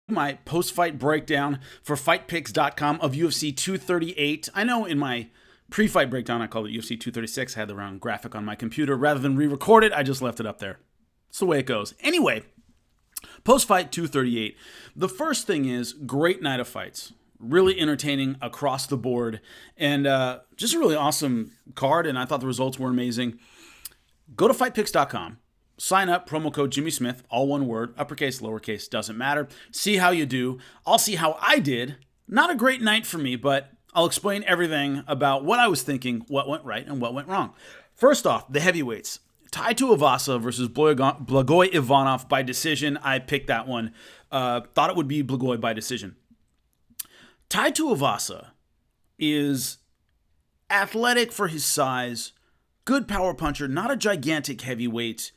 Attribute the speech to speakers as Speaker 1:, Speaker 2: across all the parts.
Speaker 1: My post-fight breakdown for fightpicks.com of UFC 238. I know in my pre-fight breakdown I called it UFC 236. I had the wrong graphic on my computer. Rather than re-record it, I just left it up there. That's the way it goes. Anyway, post-fight 238. The first thing is great night of fights. Really entertaining across the board. And just a really awesome card, and I thought the results were amazing. Go to fightpicks.com. Sign up, promo code Jimmy Smith, all one word, uppercase, lowercase, doesn't matter. See how you do. I'll see how I did. Not a great night for me, but I'll explain everything about what I was thinking, what went right, and what went wrong. First off, the heavyweights. Tai Tuivasa versus Blagojevich by decision. I picked that one. Thought it would be Blagoj by decision. Tai Tuivasa is athletic for his size, good power puncher, not a gigantic heavyweight.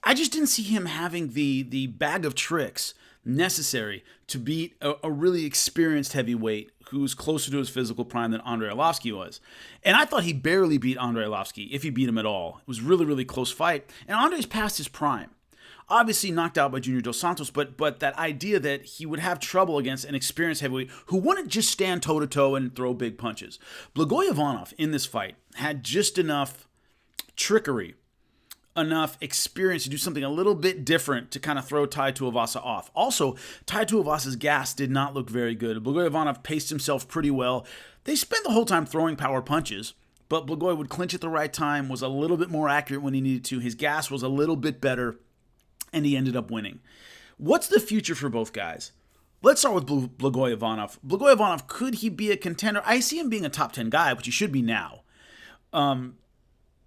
Speaker 1: I just didn't see him having the bag of tricks necessary to beat a really experienced heavyweight who's closer to his physical prime than Andrei Arlovski was. And I thought he barely beat Andrei Arlovski, if he beat him at all. It was a really, really close fight. And Andrei's past his prime. Obviously knocked out by Junior Dos Santos, but that idea that he would have trouble against an experienced heavyweight who wouldn't just stand toe-to-toe and throw big punches. Blagojevich in this fight had just enough trickery, enough experience to do something a little bit different to kind of throw Tai Tuivasa off. Also, Tai Tuivasa's gas did not look very good. Blagojevich paced himself pretty well. They spent the whole time throwing power punches, but Blagoj would clinch at the right time, was a little bit more accurate when he needed to. His gas was a little bit better, and he ended up winning. What's the future for both guys? Let's start with Blagojevich. Blagojevich, could he be a contender? I see him being a top 10 guy, which he should be now.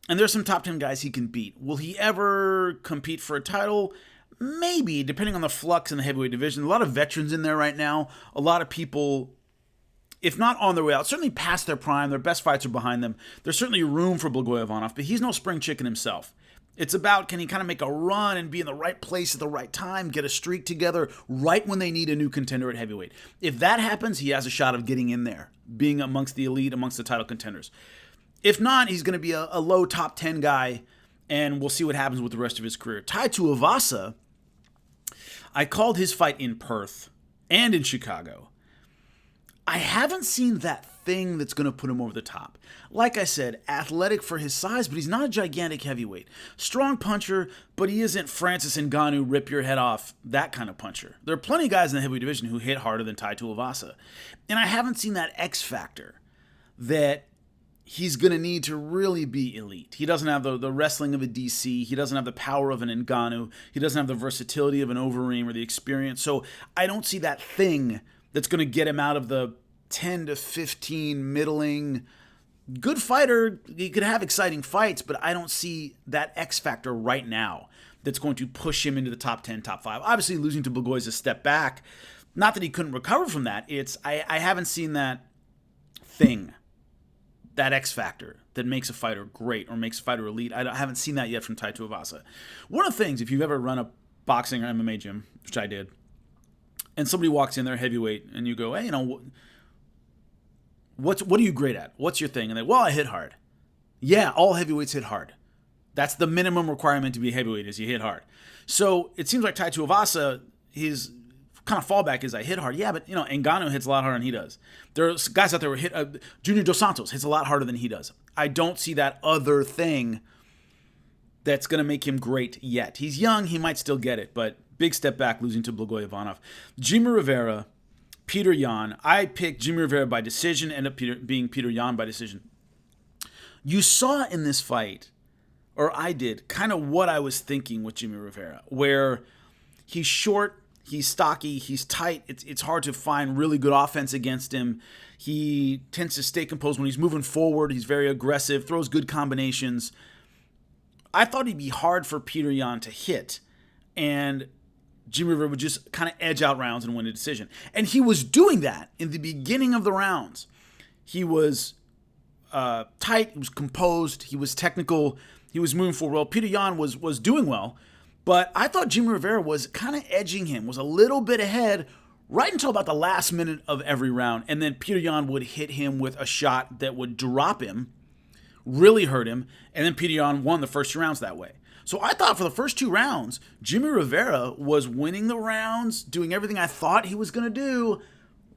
Speaker 1: And there's some top 10 guys he can beat. Will he ever compete for a title? Maybe, depending on the flux in the heavyweight division. A lot of veterans in there right now. A lot of people, if not on their way out, certainly past their prime. Their best fights are behind them. There's certainly room for Blagojevich, but he's no spring chicken himself. It's about, can he kind of make a run and be in the right place at the right time, get a streak together right when they need a new contender at heavyweight. If that happens, he has a shot of getting in there, being amongst the elite, amongst the title contenders. If not, he's going to be a low top 10 guy, and we'll see what happens with the rest of his career. Tai Tuivasa, I called his fight in Perth and in Chicago. I haven't seen that thing that's going to put him over the top. Like I said, athletic for his size, but he's not a gigantic heavyweight. Strong puncher, but he isn't Francis Ngannou, rip your head off, that kind of puncher. There are plenty of guys in the heavyweight division who hit harder than Tai Tuivasa. And I haven't seen that X factor that he's going to need to really be elite. He doesn't have the wrestling of a DC. He doesn't have the power of an Ngannou. He doesn't have the versatility of an Overeem or the experience. So I don't see that thing that's going to get him out of the 10 to 15 middling. Good fighter. He could have exciting fights, but I don't see that X factor right now that's going to push him into the top 10, top 5. Obviously, losing to Blagoj is a step back. Not that he couldn't recover from that. It's I haven't seen that thing, that X factor that makes a fighter great or makes a fighter elite. I haven't seen that yet from Tai Tuivasa. One of the things, if you've ever run a boxing or MMA gym, which I did, and somebody walks in there heavyweight and you go, hey, what are you great at? What's your thing? And they, well, I hit hard. Yeah, all heavyweights hit hard. That's the minimum requirement to be a heavyweight, is you hit hard. So it seems like Tai Tuivasa, his kind of fallback is I hit hard. Yeah, but Ngannou hits a lot harder than he does. There's guys out there who hit. Junior Dos Santos hits a lot harder than he does. I don't see that other thing that's going to make him great yet. He's young. He might still get it, but big step back losing to Blagojevich. Jimmy Rivera, Peter Yan. I picked Jimmy Rivera by decision, ended up being Peter Yan by decision. You saw in this fight, or I did, kind of what I was thinking with Jimmy Rivera, where he's short, he's stocky, he's tight. It's hard to find really good offense against him. He tends to stay composed when he's moving forward. He's very aggressive, throws good combinations. I thought he'd be hard for Peter Yan to hit, and Jimmy Rivera would just kind of edge out rounds and win a decision. And he was doing that in the beginning of the rounds. He was tight, he was composed, he was technical, he was moving forward well. Peter Yan was doing well, but I thought Jimmy Rivera was kind of edging him, was a little bit ahead right until about the last minute of every round. And then Peter Yan would hit him with a shot that would drop him, really hurt him, and then Peter Yan won the first 2 rounds that way. So I thought for the first 2 rounds, Jimmy Rivera was winning the rounds, doing everything I thought he was going to do,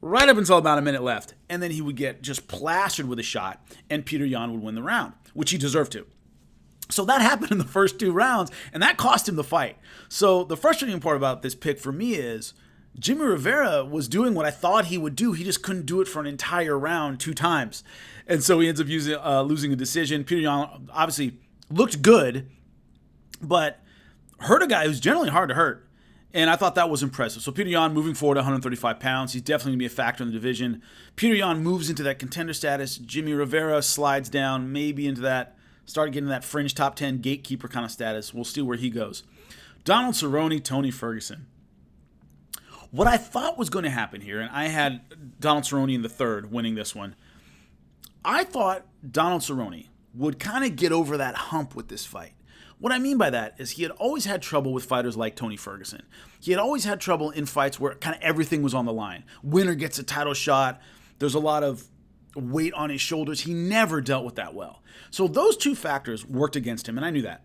Speaker 1: right up until about a minute left. And then he would get just plastered with a shot, and Petr Yan would win the round, which he deserved to. So that happened in the first 2 rounds, and that cost him the fight. So the frustrating part about this pick for me is Jimmy Rivera was doing what I thought he would do. He just couldn't do it for an entire round 2 times. And so he ends up losing a decision. Petr Yan obviously looked good, but hurt a guy who's generally hard to hurt. And I thought that was impressive. So Petr Yan moving forward 135 pounds. He's definitely going to be a factor in the division. Petr Yan moves into that contender status. Jimmy Rivera slides down maybe into that, started getting that fringe top 10 gatekeeper kind of status. We'll see where he goes. Donald Cerrone, Tony Ferguson. What I thought was going to happen here, and I had Donald Cerrone in the third winning this one, I thought Donald Cerrone would kind of get over that hump with this fight. What I mean by that is he had always had trouble with fighters like Tony Ferguson. He had always had trouble in fights where kind of everything was on the line. Winner gets a title shot. There's a lot of weight on his shoulders. He never dealt with that well. So those 2 factors worked against him, and I knew that.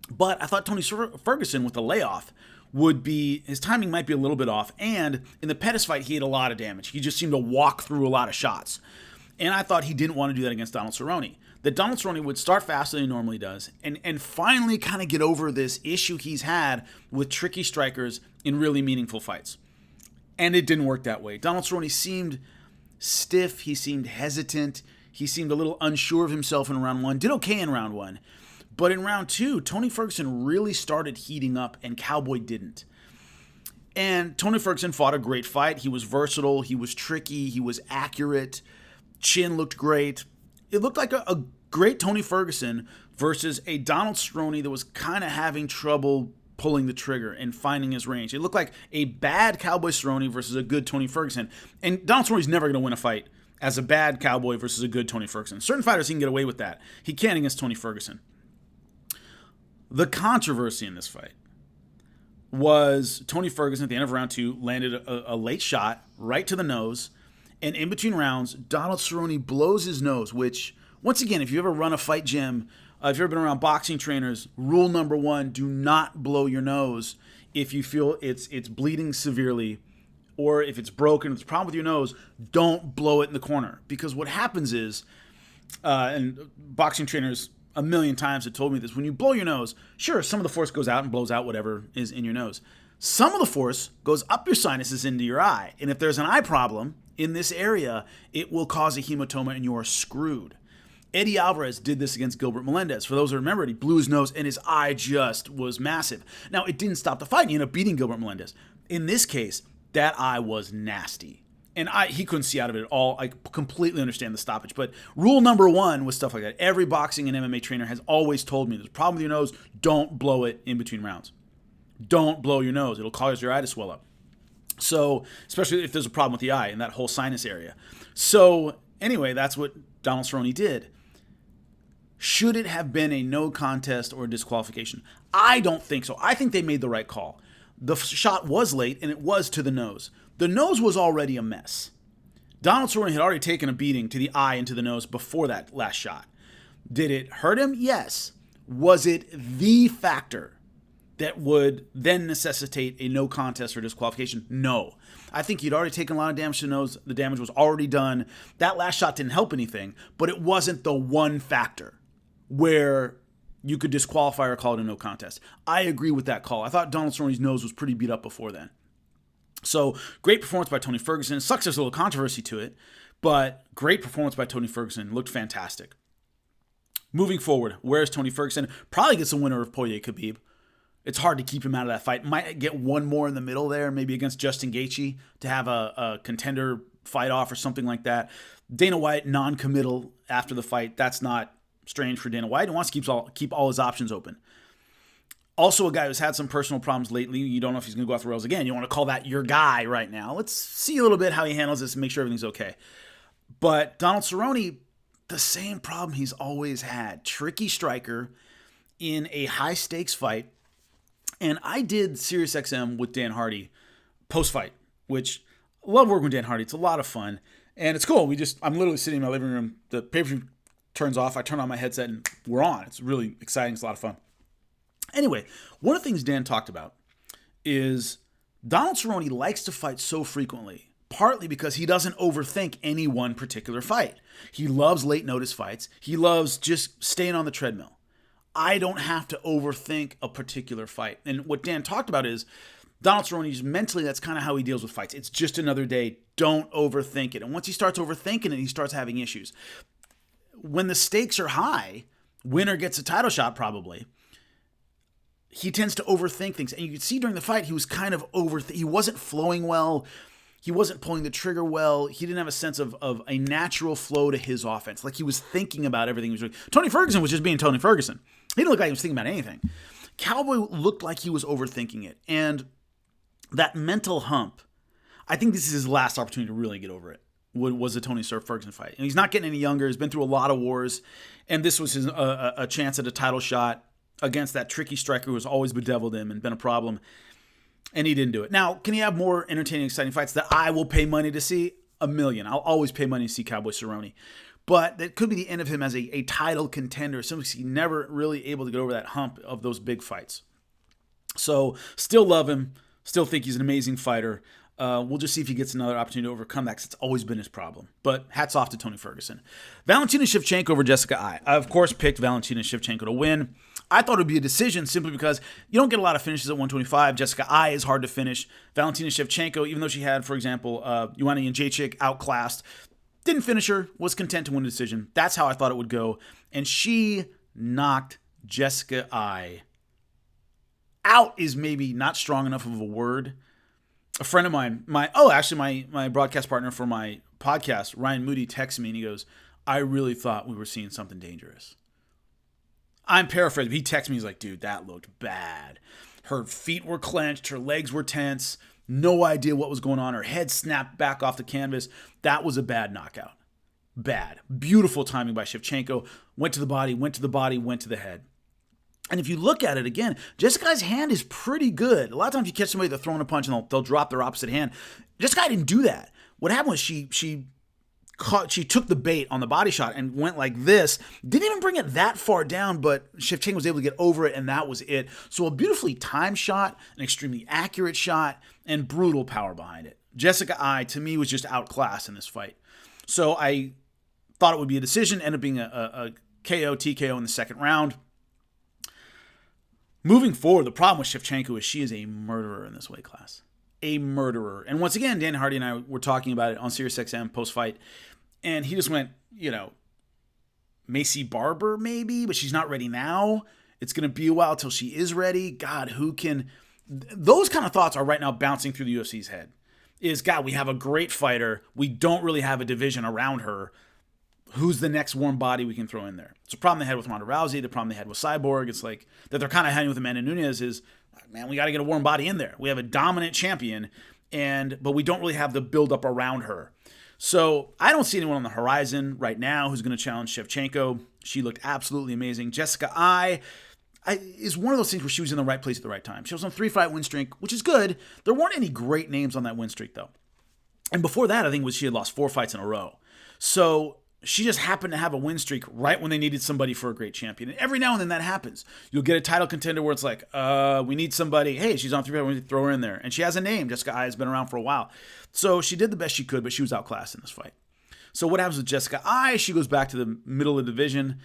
Speaker 1: But I thought Tony Ferguson with the layoff his timing might be a little bit off, and in the Pettis fight, he had a lot of damage. He just seemed to walk through a lot of shots. And I thought he didn't want to do that against Donald Cerrone. That Donald Cerrone would start faster than he normally does and finally kind of get over this issue he's had with tricky strikers in really meaningful fights. And it didn't work that way. Donald Cerrone seemed stiff. He seemed hesitant. He seemed a little unsure of himself in round 1. Did okay in round 1. But in round 2, Tony Ferguson really started heating up and Cowboy didn't. And Tony Ferguson fought a great fight. He was versatile. He was tricky. He was accurate. Chin looked great. It looked like a great Tony Ferguson versus a Donald Cerrone that was kind of having trouble pulling the trigger and finding his range. It looked like a bad Cowboy Cerrone versus a good Tony Ferguson. And Donald Cerrone's never going to win a fight as a bad Cowboy versus a good Tony Ferguson. Certain fighters, he can get away with that. He can't against Tony Ferguson. The controversy in this fight was Tony Ferguson at the end of round 2 landed a late shot right to the nose. And in between rounds, Donald Cerrone blows his nose, which, once again, if you ever run a fight gym, if you've ever been around boxing trainers, rule number 1, do not blow your nose if you feel it's bleeding severely, or if it's broken, it's a problem with your nose, don't blow it in the corner. Because what happens is, and boxing trainers a million times have told me this, when you blow your nose, sure, some of the force goes out and blows out whatever is in your nose. Some of the force goes up your sinuses into your eye. And if there's an eye problem in this area, it will cause a hematoma and you are screwed. Eddie Alvarez did this against Gilbert Melendez. For those who remember it, he blew his nose and his eye just was massive. Now, it didn't stop the fight. He ended up beating Gilbert Melendez. In this case, that eye was nasty. And he couldn't see out of it at all. I completely understand the stoppage. But rule number 1 was stuff like that. Every boxing and MMA trainer has always told me, there's a problem with your nose, don't blow it in between rounds. Don't blow your nose. It'll cause your eye to swell up. So, especially if there's a problem with the eye in that whole sinus area. So, anyway, that's what Donald Cerrone did. Should it have been a no contest or a disqualification? I don't think so. I think they made the right call. The shot was late, and it was to the nose. The nose was already a mess. Donald Cerrone had already taken a beating to the eye and to the nose before that last shot. Did it hurt him? Yes. Was it the factor that would then necessitate a no contest or disqualification? No. I think he'd already taken a lot of damage to the nose. The damage was already done. That last shot didn't help anything, but it wasn't the one factor where you could disqualify or call it a no contest. I agree with that call. I thought Donald Cerrone's nose was pretty beat up before then. So, great performance by Tony Ferguson. It sucks there's a little controversy to it, but great performance by Tony Ferguson. Looked fantastic. Moving forward, where's Tony Ferguson? Probably gets the winner of Poirier-Khabib. It's hard to keep him out of that fight. Might get one more in the middle there, maybe against Justin Gaethje to have a contender fight off or something like that. Dana White, non-committal after the fight. That's not strange for Dana White. He wants to keep all his options open. Also a guy who's had some personal problems lately. You don't know if he's going to go off the rails again. You want to call that your guy right now. Let's see a little bit how he handles this and make sure everything's okay. But Donald Cerrone, the same problem he's always had. Tricky striker in a high-stakes fight. And I did SiriusXM with Dan Hardy post-fight, which I love working with Dan Hardy. It's a lot of fun. And it's cool. I'm literally sitting in my living room. The pay-per-view turns off. I turn on my headset and we're on. It's really exciting. It's a lot of fun. Anyway, one of the things Dan talked about is Donald Cerrone likes to fight so frequently, partly because he doesn't overthink any one particular fight. He loves late notice fights. He loves just staying on the treadmill. I don't have to overthink a particular fight. And what Dan talked about is Donald Cerrone, mentally, that's kind of how he deals with fights. It's just another day. Don't overthink it. And once he starts overthinking it, he starts having issues. When the stakes are high, winner gets a title shot probably. He tends to overthink things. And you can see during the fight, he was kind of he wasn't flowing well. He wasn't pulling the trigger well. He didn't have a sense of a natural flow to his offense. Like he was thinking about everything he was doing. Tony Ferguson was just being Tony Ferguson. He didn't look like he was thinking about anything. Cowboy looked like he was overthinking it. And that mental hump, I think this is his last opportunity to really get over it, was the Tony Ferguson fight. And he's not getting any younger. He's been through a lot of wars. And this was his a chance at a title shot against that tricky striker who has always bedeviled him and been a problem. And he didn't do it. Now, can he have more entertaining, exciting fights that I will pay money to see? A million. I'll always pay money to see Cowboy Cerrone. But that could be the end of him as a title contender, simply because he's never really able to get over that hump of those big fights. So, still love him. Still think he's an amazing fighter. We'll just see if he gets another opportunity to overcome that, because it's always been his problem. But hats off to Tony Ferguson. Valentina Shevchenko over Jessica Eye. I, of course, picked Valentina Shevchenko to win. I thought it would be a decision simply because you don't get a lot of finishes at 125. Jessica Eye is hard to finish. Valentina Shevchenko, even though she had, for example, Joanna Jędrzejczyk outclassed, didn't finish her, was content to win a decision. That's how I thought it would go. And she knocked Jessica Eye out is maybe not strong enough of a word. A friend of mine, my broadcast partner for my podcast, Ryan Moody, texted me and he goes, I really thought we were seeing something dangerous. I'm paraphrasing. He texted me, he's like, dude, that looked bad. Her feet were clenched, her legs were tense, no idea what was going on. Her head snapped back off the canvas. That was a bad knockout. Bad. Beautiful timing by Shevchenko. Went to the body, went to the head. And if you look at it again, Jessica's hand is pretty good. A lot of times you catch somebody, they're throwing a punch and they'll drop their opposite hand. Jessica didn't do that. What happened was she took the bait on the body shot and went like this. Didn't even bring it that far down, but Shevchenko was able to get over it, and that was it. So a beautifully timed shot, an extremely accurate shot, and brutal power behind it. Jessica Eye, to me, was just outclassed in this fight. So I thought it would be a decision, ended up being a KO, TKO in the second round. Moving forward, the problem with Shevchenko is she is a murderer in this weight class. A murderer. And once again, Dan Hardy and I were talking about it on SiriusXM post-fight, and he just went, Macy Barber maybe, but she's not ready now. It's going to be a while till she is ready. God, who can... Those kind of thoughts are right now bouncing through the UFC's head. God, we have a great fighter. We don't really have a division around her. Who's the next warm body we can throw in there? It's a problem they had with Ronda Rousey, the problem they had with Cyborg. It's like that they're kind of having with Amanda Nunes is, man, we got to get a warm body in there. We have a dominant champion, but we don't really have the build-up around her. So I don't see anyone on the horizon right now who's going to challenge Shevchenko. She looked absolutely amazing. Jessica Eye is one of those things where she was in the right place at the right time. She was on a 3-fight win streak, which is good. There weren't any great names on that win streak, though. And before that, I think she had lost 4 fights in a row. So she just happened to have a win streak right when they needed somebody for a great champion. And every now and then that happens. You'll get a title contender where it's like, we need somebody. Hey, she's on 3 fights, we need to throw her in there. And she has a name. Jessica Eye has been around for a while. So she did the best she could, but she was outclassed in this fight. So what happens with Jessica Eye? She goes back to the middle of the division.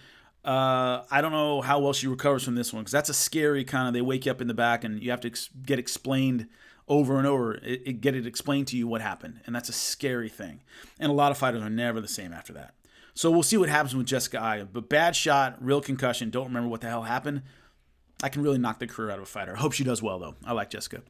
Speaker 1: I don't know how well she recovers from this one, because that's a scary kind of, they wake you up in the back and you have to get explained over and over, get it explained to you what happened. And that's a scary thing. And a lot of fighters are never the same after that. So we'll see what happens with Jessica Eye. But bad shot, real concussion, don't remember what the hell happened. I can really knock the career out of a fighter. I hope she does well, though. I like Jessica.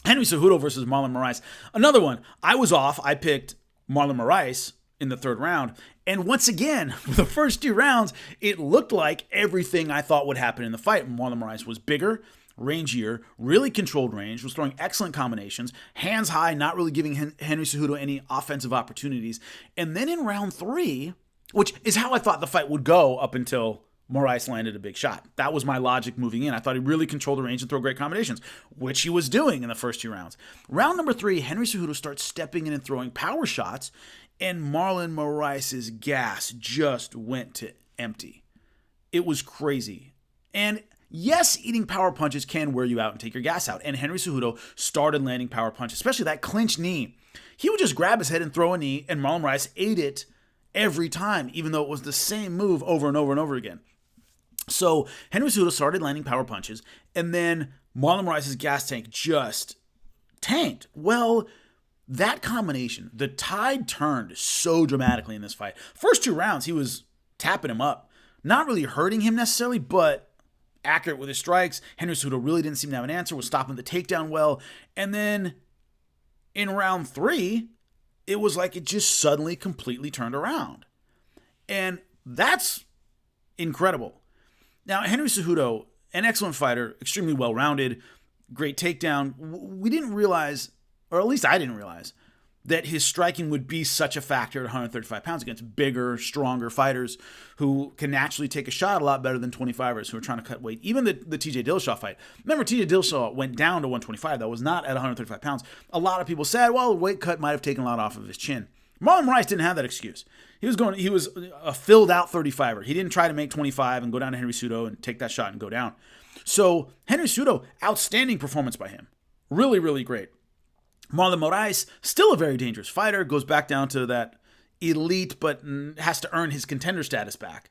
Speaker 1: Henry Cejudo versus Marlon Moraes. Another one. I was off. I picked Marlon Moraes in the 3rd round. And once again, for the first 2 rounds, it looked like everything I thought would happen in the fight. Marlon Moraes was bigger, rangier, really controlled range, was throwing excellent combinations, hands high, not really giving Henry Cejudo any offensive opportunities. And then in round 3, which is how I thought the fight would go up until Moraes landed a big shot. That was my logic moving in. I thought he really controlled the range and throw great combinations, which he was doing in the first 2 rounds. Round number 3, Henry Cejudo starts stepping in and throwing power shots, and Marlon Moraes' gas just went to empty. It was crazy. And Yes, eating power punches can wear you out and take your gas out. And Henry Cejudo started landing power punches, especially that clinch knee. He would just grab his head and throw a knee, and Marlon Moraes ate it every time, even though it was the same move over and over and over again. So Henry Cejudo started landing power punches, and then Marlon Moraes' gas tank just tanked. Well, that combination, the tide turned so dramatically in this fight. First 2 rounds, he was tapping him up. Not really hurting him necessarily, but accurate with his strikes. Henry Cejudo really didn't seem to have an answer, was stopping the takedown well. And then in round 3, it was like it just suddenly completely turned around. And that's incredible. Now, Henry Cejudo, an excellent fighter, extremely well-rounded, great takedown. We didn't realize, or at least I didn't realize, that his striking would be such a factor at 135 pounds against bigger, stronger fighters who can naturally take a shot a lot better than 25ers who are trying to cut weight. Even the TJ Dillashaw fight. Remember, TJ Dillashaw went down to 125. That was not at 135 pounds. A lot of people said, well, the weight cut might have taken a lot off of his chin. Marlon Moraes didn't have that excuse. He was a filled out 35er. He didn't try to make 25 and go down to Henry Cejudo and take that shot and go down. So Henry Cejudo, outstanding performance by him. Really, really great. Marlon Moraes, still a very dangerous fighter, goes back down to that elite, but has to earn his contender status back.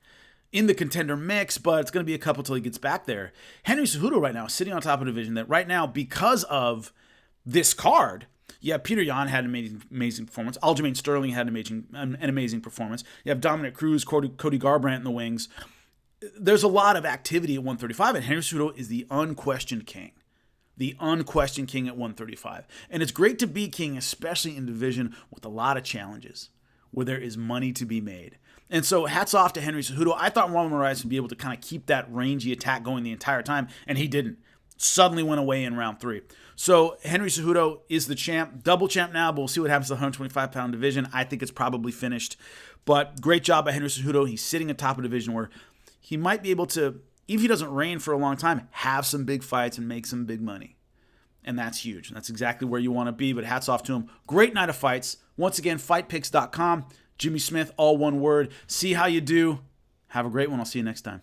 Speaker 1: In the contender mix, but it's going to be a couple till he gets back there. Henry Cejudo right now is sitting on top of a division that right now, because of this card, yeah, Peter Yan had an amazing performance. Aljamain Sterling had an amazing performance. You have Dominic Cruz, Cody Garbrandt in the wings. There's a lot of activity at 135, and Henry Cejudo is the unquestioned king. The unquestioned king at 135. And it's great to be king, especially in a division with a lot of challenges, where there is money to be made. And so hats off to Henry Cejudo. I thought Marlon Moraes would be able to kind of keep that rangy attack going the entire time, and he didn't. Suddenly went away in round 3. So Henry Cejudo is the champ, double champ now, but we'll see what happens to the 125-pound division. I think it's probably finished. But great job by Henry Cejudo. He's sitting atop a division where he might be able to, even if he doesn't reign for a long time, have some big fights and make some big money. And that's huge. That's exactly where you want to be, but hats off to him. Great night of fights. Once again, fightpicks.com. Jimmy Smith, all one word. See how you do. Have a great one. I'll see you next time.